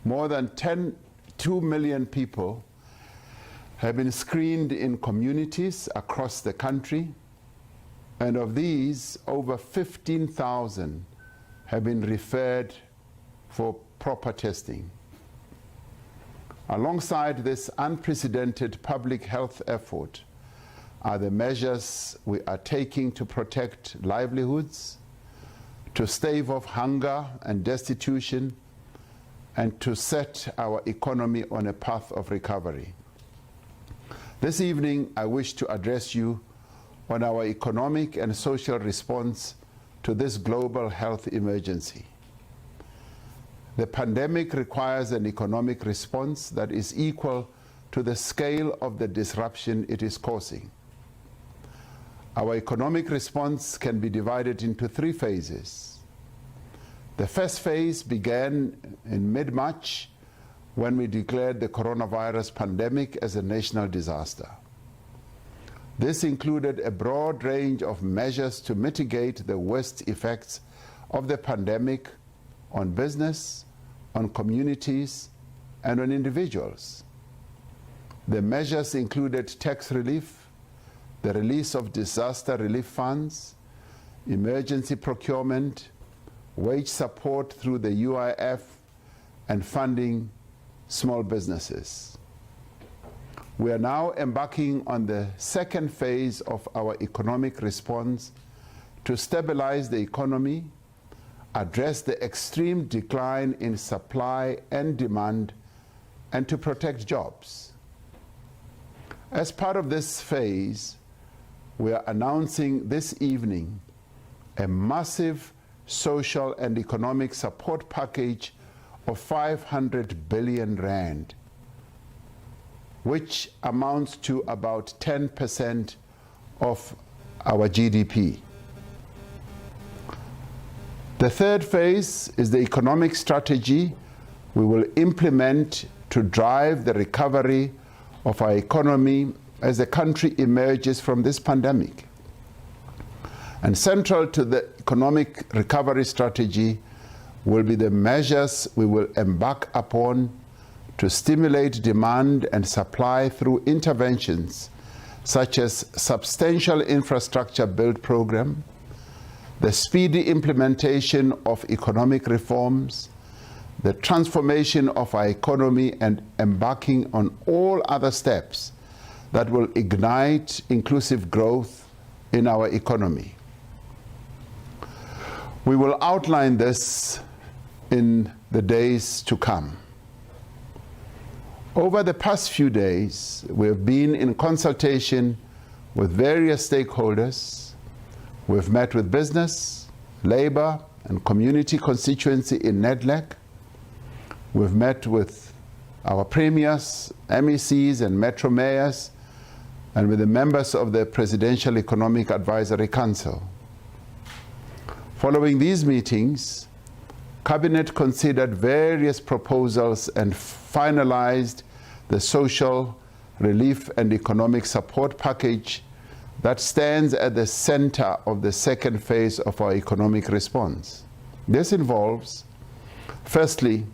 more than 2 million people have been screened in communities across the country, and of these, over 15,000 have been referred for proper testing. Alongside this unprecedented public health effort are the measures we are taking to protect livelihoods, to stave off hunger and destitution, and to set our economy on a path of recovery. This evening, I wish to address you on our economic and social response to this global health emergency. The pandemic requires an economic response that is equal to the scale of the disruption it is causing. Our economic response can be divided into 3 phases. The first phase began in mid-March when we declared the coronavirus pandemic as a national disaster. This included a broad range of measures to mitigate the worst effects of the pandemic on business, on communities, and on individuals. The measures included tax relief, the release of disaster relief funds, emergency procurement, wage support through the UIF, and funding small businesses. We are now embarking on the second phase of our economic response to stabilize the economy, address the extreme decline in supply and demand, and to protect jobs. As part of this phase, we are announcing this evening a massive social and economic support package of 500 billion rand, which amounts to about 10% of our GDP. The third phase is the economic strategy we will implement to drive the recovery of our economy as the country emerges from this pandemic. And central to the economic recovery strategy will be the measures we will embark upon to stimulate demand and supply through interventions such as substantial infrastructure build program, the speedy implementation of economic reforms, the transformation of our economy, and embarking on all other steps that will ignite inclusive growth in our economy. We will outline this in the days to come. Over the past few days, we have been in consultation with various stakeholders. We've met with business, labor, and community constituency in Nedlek. We've met with our premiers, MECs, and metro mayors, and with the members of the Presidential Economic Advisory Council. Following these meetings, Cabinet considered various proposals and finalized the social relief and economic support package that stands at the center of the second phase of our economic response. This involves, firstly,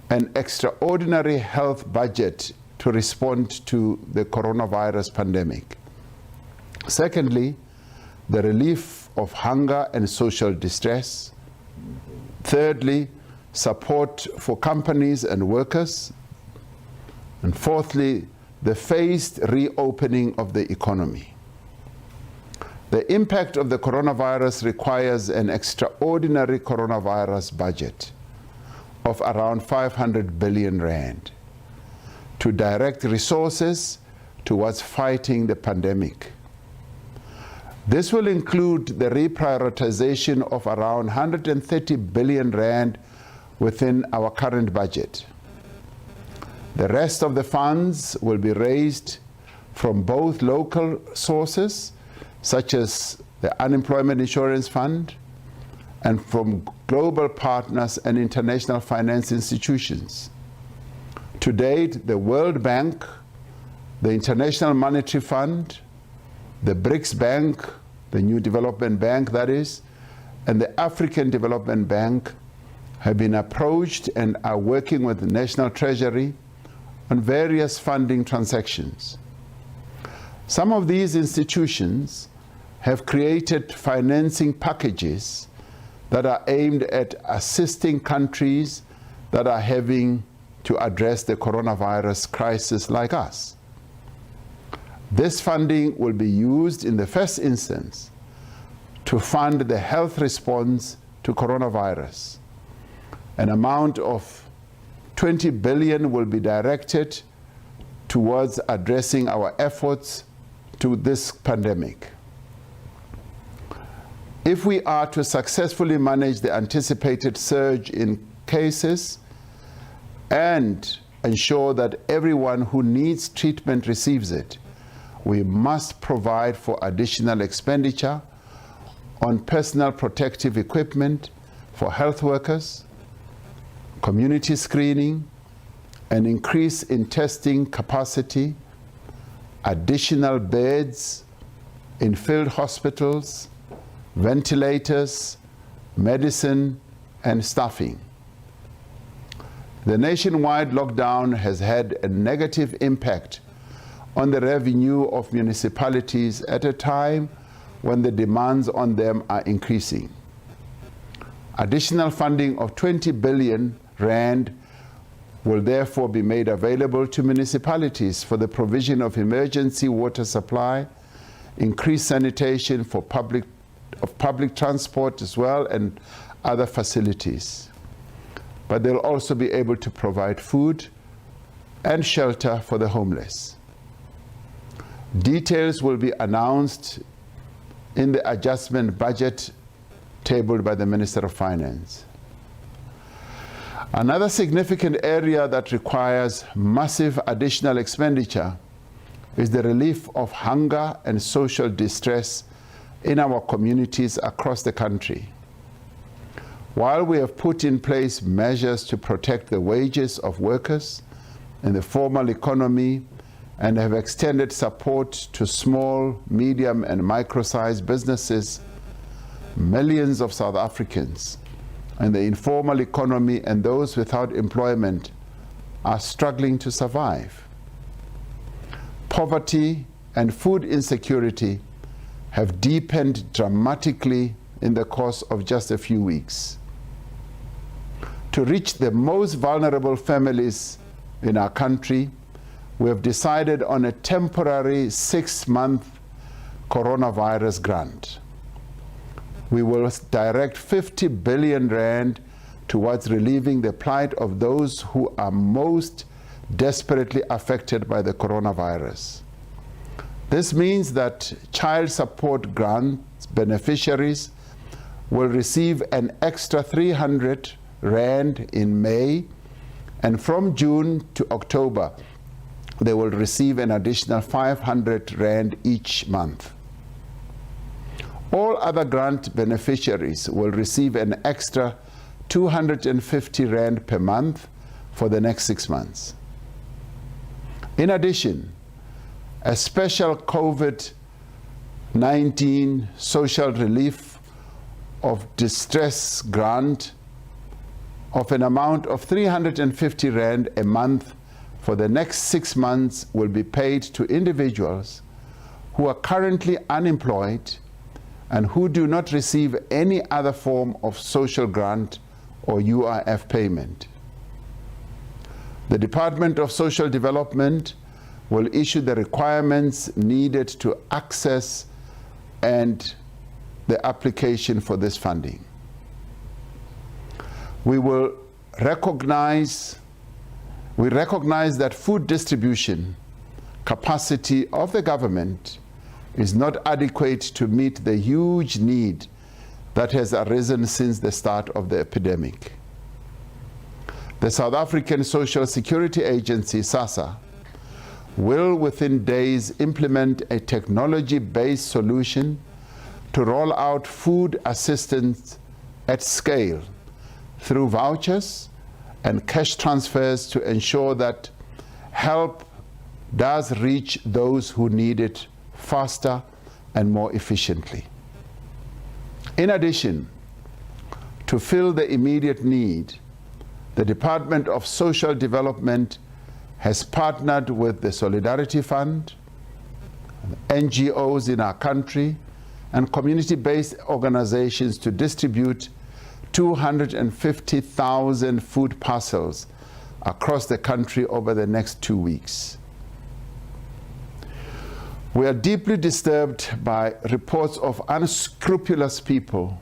an extraordinary health budget to respond to the coronavirus pandemic. Secondly, the relief of hunger and social distress. Thirdly, support for companies and workers. And fourthly, the phased reopening of the economy. The impact of the coronavirus requires an extraordinary coronavirus budget of around 500 billion rand to direct resources towards fighting the pandemic. This will include the reprioritization of around 130 billion rand within our current budget. The rest of the funds will be raised from both local sources, such as the Unemployment Insurance Fund, and from global partners and international finance institutions. To date, the World Bank, the International Monetary Fund, the BRICS Bank, the New Development Bank that is, and the African Development Bank have been approached and are working with the National Treasury on various funding transactions. Some of these institutions have created financing packages that are aimed at assisting countries that are having to address the coronavirus crisis like us. This funding will be used in the first instance to fund the health response to coronavirus. An amount of 20 billion will be directed towards addressing our efforts to this pandemic. If we are to successfully manage the anticipated surge in cases and ensure that everyone who needs treatment receives it, we must provide for additional expenditure on personal protective equipment for health workers, community screening, an increase in testing capacity, additional beds in field hospitals, ventilators, medicine, and staffing. The nationwide lockdown has had a negative impact on the revenue of municipalities at a time when the demands on them are increasing. Additional funding of 20 billion rand will therefore be made available to municipalities for the provision of emergency water supply, increased sanitation for public transport as well, and other facilities. But they'll also be able to provide food and shelter for the homeless. Details will be announced in the adjustment budget tabled by the Minister of Finance. Another significant area that requires massive additional expenditure is the relief of hunger and social distress in our communities across the country. While we have put in place measures to protect the wages of workers in the formal economy and have extended support to small, medium, and micro-sized businesses, millions of South Africans in the informal economy and those without employment are struggling to survive. Poverty and food insecurity have deepened dramatically in the course of just a few weeks. To reach the most vulnerable families in our country, we have decided on a temporary 6-month coronavirus grant. We will direct 50 billion rand towards relieving the plight of those who are most desperately affected by the coronavirus. This means that child support grant beneficiaries will receive an extra 300 rand in May, and from June to October, they will receive an additional 500 rand each month. All other grant beneficiaries will receive an extra 250 rand per month for the next 6 months. In addition, a special COVID-19 social relief of distress grant of an amount of 350 rand a month for the next 6 months will be paid to individuals who are currently unemployed and who do not receive any other form of social grant or UIF payment. The Department of Social Development will issue the requirements needed to access and the application for this funding. We recognize that food distribution capacity of the government is not adequate to meet the huge need that has arisen since the start of the epidemic. The South African Social Security Agency, SASSA, will within days implement a technology-based solution to roll out food assistance at scale through vouchers and cash transfers to ensure that help does reach those who need it faster and more efficiently. In addition, to fill the immediate need, the Department of Social Development has partnered with the Solidarity Fund, NGOs in our country, and community-based organizations to distribute 250,000 food parcels across the country over the next 2 weeks. We are deeply disturbed by reports of unscrupulous people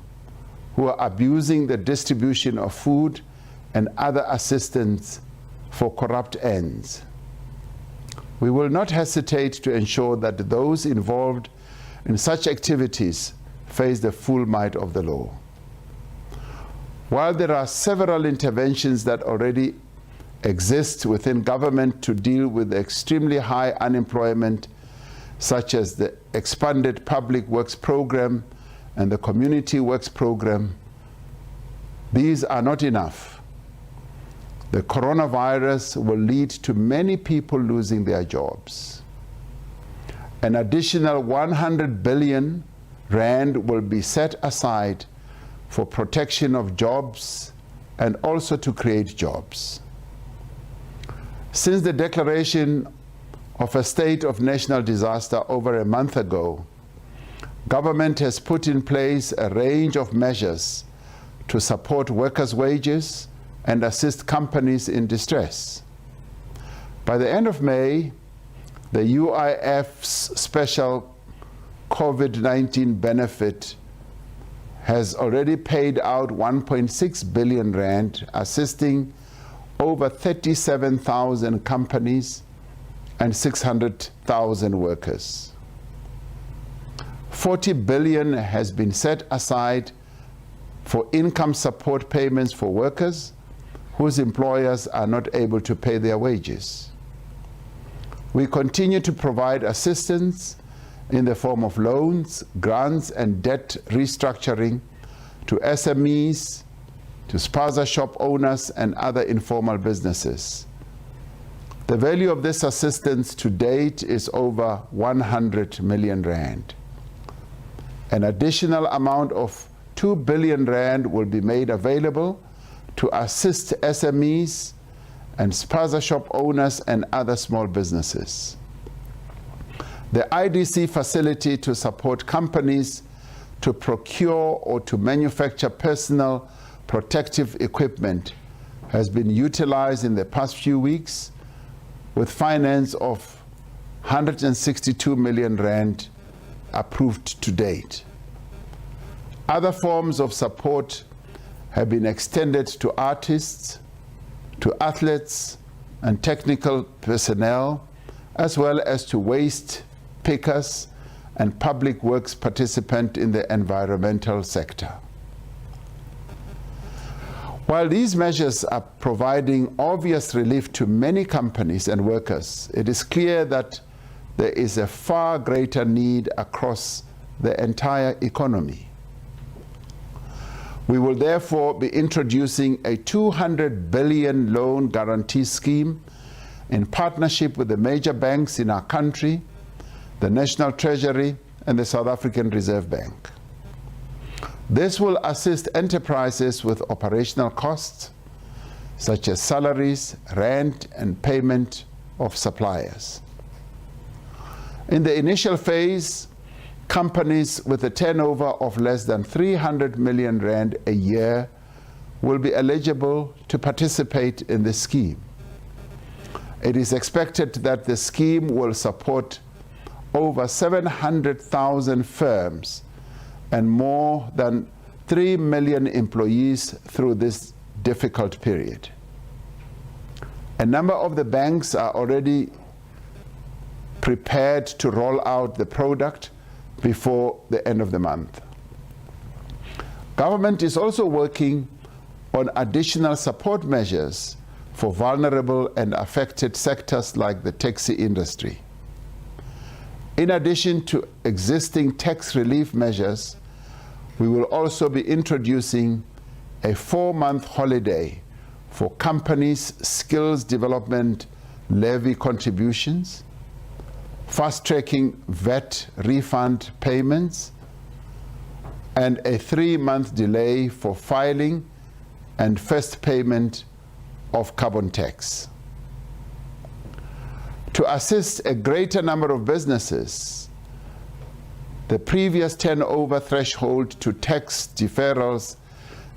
who are abusing the distribution of food and other assistance for corrupt ends. We will not hesitate to ensure that those involved in such activities face the full might of the law. While there are several interventions that already exist within government to deal with the extremely high unemployment, such as the expanded Public Works Program and the Community Works Program, these are not enough. The coronavirus will lead to many people losing their jobs. An additional 100 billion rand will be set aside for protection of jobs and also to create jobs. Since the declaration of a state of national disaster over a month ago, government has put in place a range of measures to support workers' wages and assist companies in distress. By the end of May, the UIF's special COVID-19 benefit has already paid out 1.6 billion rand, assisting over 37,000 companies and 600,000 workers. 40 billion has been set aside for income support payments for workers whose employers are not able to pay their wages. We continue to provide assistance in the form of loans, grants, and debt restructuring to SMEs, to spaza shop owners, and other informal businesses. The value of this assistance to date is over 100 million rand. An additional amount of 2 billion rand will be made available to assist SMEs and spaza shop owners and other small businesses. The IDC facility to support companies to procure or to manufacture personal protective equipment has been utilized in the past few weeks with finance of 162 million rand approved to date. Other forms of support have been extended to artists, to athletes and technical personnel, as well as to waste pickers and public works participants in the environmental sector. While these measures are providing obvious relief to many companies and workers, it is clear that there is a far greater need across the entire economy. We will therefore be introducing a 200 billion loan guarantee scheme in partnership with the major banks in our country, the National Treasury, and the South African Reserve Bank. This will assist enterprises with operational costs, such as salaries, rent, and payment of suppliers. In the initial phase, companies with a turnover of less than 300 million rand a year will be eligible to participate in the scheme. It is expected that the scheme will support over 700,000 firms and more than 3 million employees through this difficult period. A number of the banks are already prepared to roll out the product before the end of the month. Government is also working on additional support measures for vulnerable and affected sectors like the taxi industry. In addition to existing tax relief measures, we will also be introducing a 4-month holiday for companies' skills development levy contributions, fast-tracking VAT refund payments, and a 3-month delay for filing and first payment of carbon tax. To assist a greater number of businesses, the previous turnover threshold to tax deferrals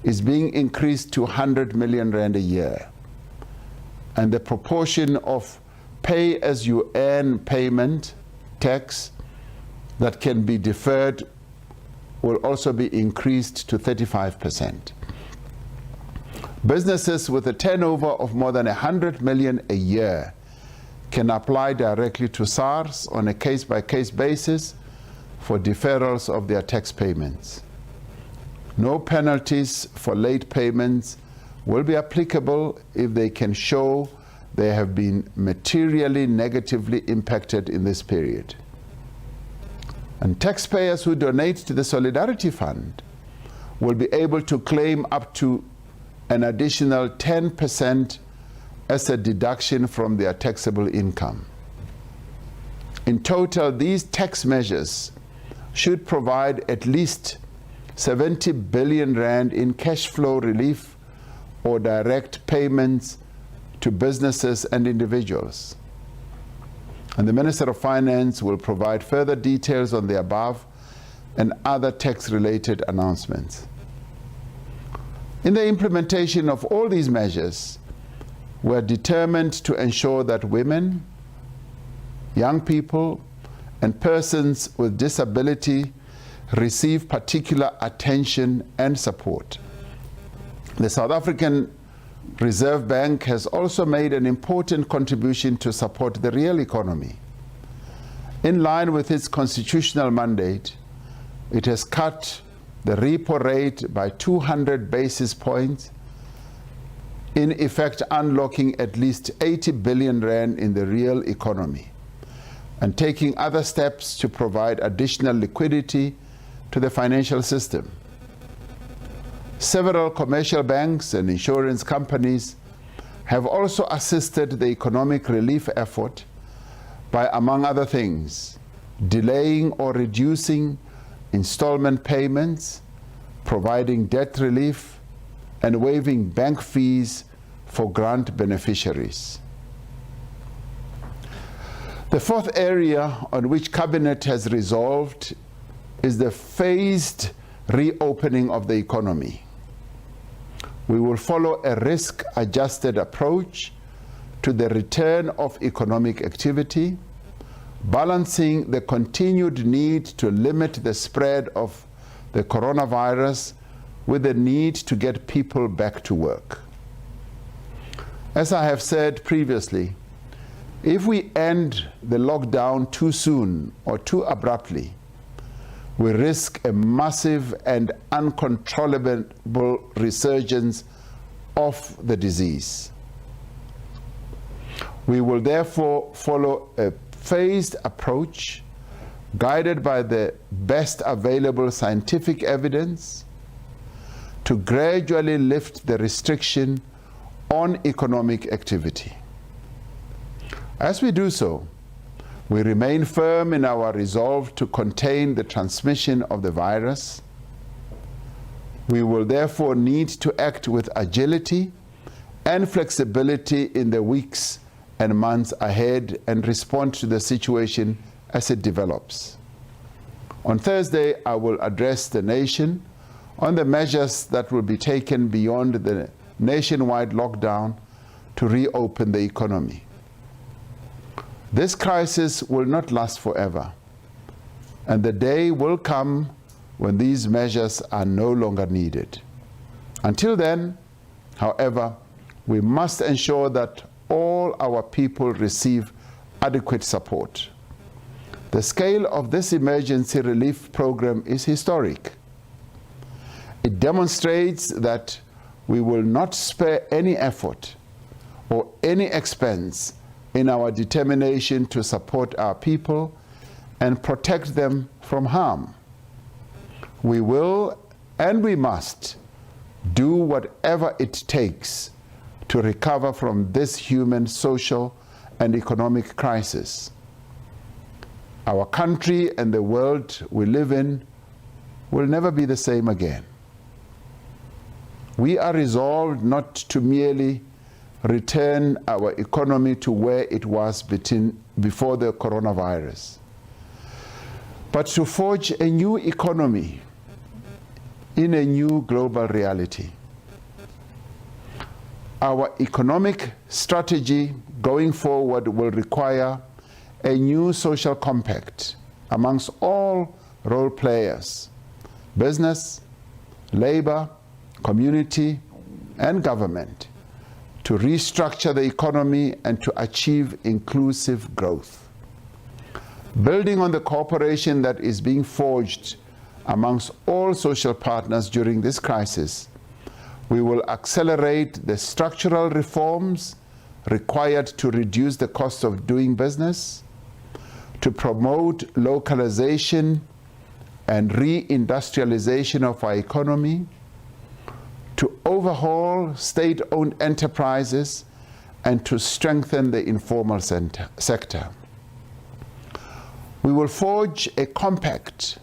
is being increased to 100 million rand a year, and the proportion of pay-as-you-earn payment tax that can be deferred will also be increased to 35%. Businesses with a turnover of more than 100 million a year can apply directly to SARS on a case-by-case basis for deferrals of their tax payments. No penalties for late payments will be applicable if they can show they have been materially negatively impacted in this period. And taxpayers who donate to the Solidarity Fund will be able to claim up to an additional 10% as a deduction from their taxable income. In total, these tax measures should provide at least 70 billion rand in cash flow relief or direct payments to businesses and individuals. And the Minister of Finance will provide further details on the above and other tax-related announcements. In the implementation of all these measures, we are determined to ensure that women, young people, and persons with disability receive particular attention and support. The South African Reserve Bank has also made an important contribution to support the real economy. In line with its constitutional mandate, it has cut the repo rate by 200 basis points, in effect unlocking at least 80 billion rand in the real economy, and taking other steps to provide additional liquidity to the financial system. Several commercial banks and insurance companies have also assisted the economic relief effort by, among other things, delaying or reducing installment payments, providing debt relief, and waiving bank fees for grant beneficiaries. The fourth area on which Cabinet has resolved is the phased reopening of the economy. We will follow a risk-adjusted approach to the return of economic activity, balancing the continued need to limit the spread of the coronavirus with the need to get people back to work. As I have said previously, if we end the lockdown too soon or too abruptly, we risk a massive and uncontrollable resurgence of the disease. We will therefore follow a phased approach guided by the best available scientific evidence to gradually lift the restriction on economic activity. As we do so, we remain firm in our resolve to contain the transmission of the virus. We will therefore need to act with agility and flexibility in the weeks and months ahead and respond to the situation as it develops. On Thursday, I will address the nation on the measures that will be taken beyond the nationwide lockdown to reopen the economy. This crisis will not last forever, and the day will come when these measures are no longer needed. Until then, however, we must ensure that all our people receive adequate support. The scale of this emergency relief program is historic. It demonstrates that we will not spare any effort or any expense in our determination to support our people and protect them from harm. We will and we must do whatever it takes to recover from this human, social, and economic crisis. Our country and the world we live in will never be the same again. We are resolved not to merely return our economy to where it was before the coronavirus, but to forge a new economy in a new global reality. Our economic strategy going forward will require a new social compact amongst all role players: business, labor, community, and government, to restructure the economy and to achieve inclusive growth. Building on the cooperation that is being forged amongst all social partners during this crisis, we will accelerate the structural reforms required to reduce the cost of doing business, to promote localization and reindustrialization of our economy, to overhaul state-owned enterprises, and to strengthen the informal sector. We will forge a compact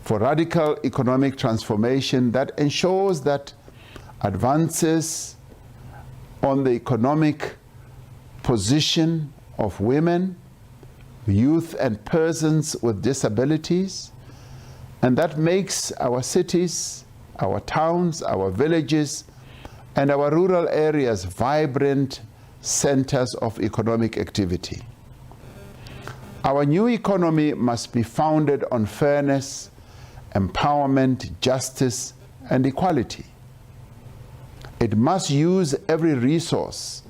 for radical economic transformation that ensures that advances on the economic position of women, youth, and persons with disabilities, and that makes our cities, our towns, our villages, and our rural areas vibrant centers of economic activity. Our new economy must be founded on fairness, empowerment, justice, and equality. It must use every resource,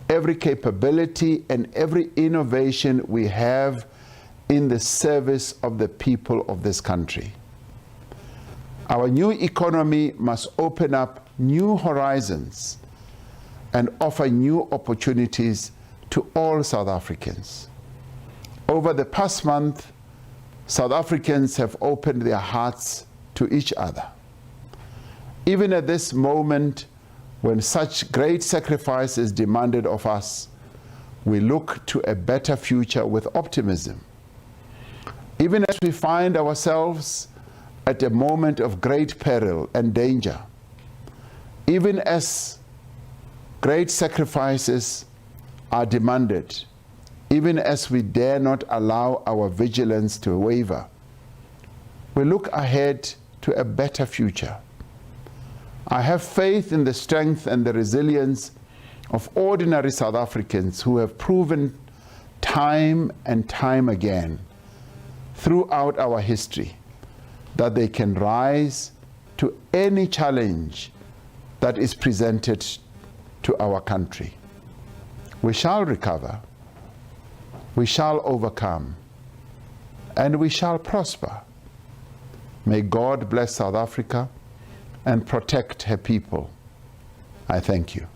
every capability, and every innovation we have in the service of the people of this country. Our new economy must open up new horizons and offer new opportunities to all South Africans. Over the past month, South Africans have opened their hearts to each other. Even at this moment, when such great sacrifice is demanded of us, we look to a better future with optimism. Even as we find ourselves at a moment of great peril and danger, even as great sacrifices are demanded, even as we dare not allow our vigilance to waver, we look ahead to a better future. I have faith in the strength and the resilience of ordinary South Africans who have proven time and time again throughout our history that they can rise to any challenge that is presented to our country. We shall recover, we shall overcome, and we shall prosper. May God bless South Africa and protect her people. I thank you.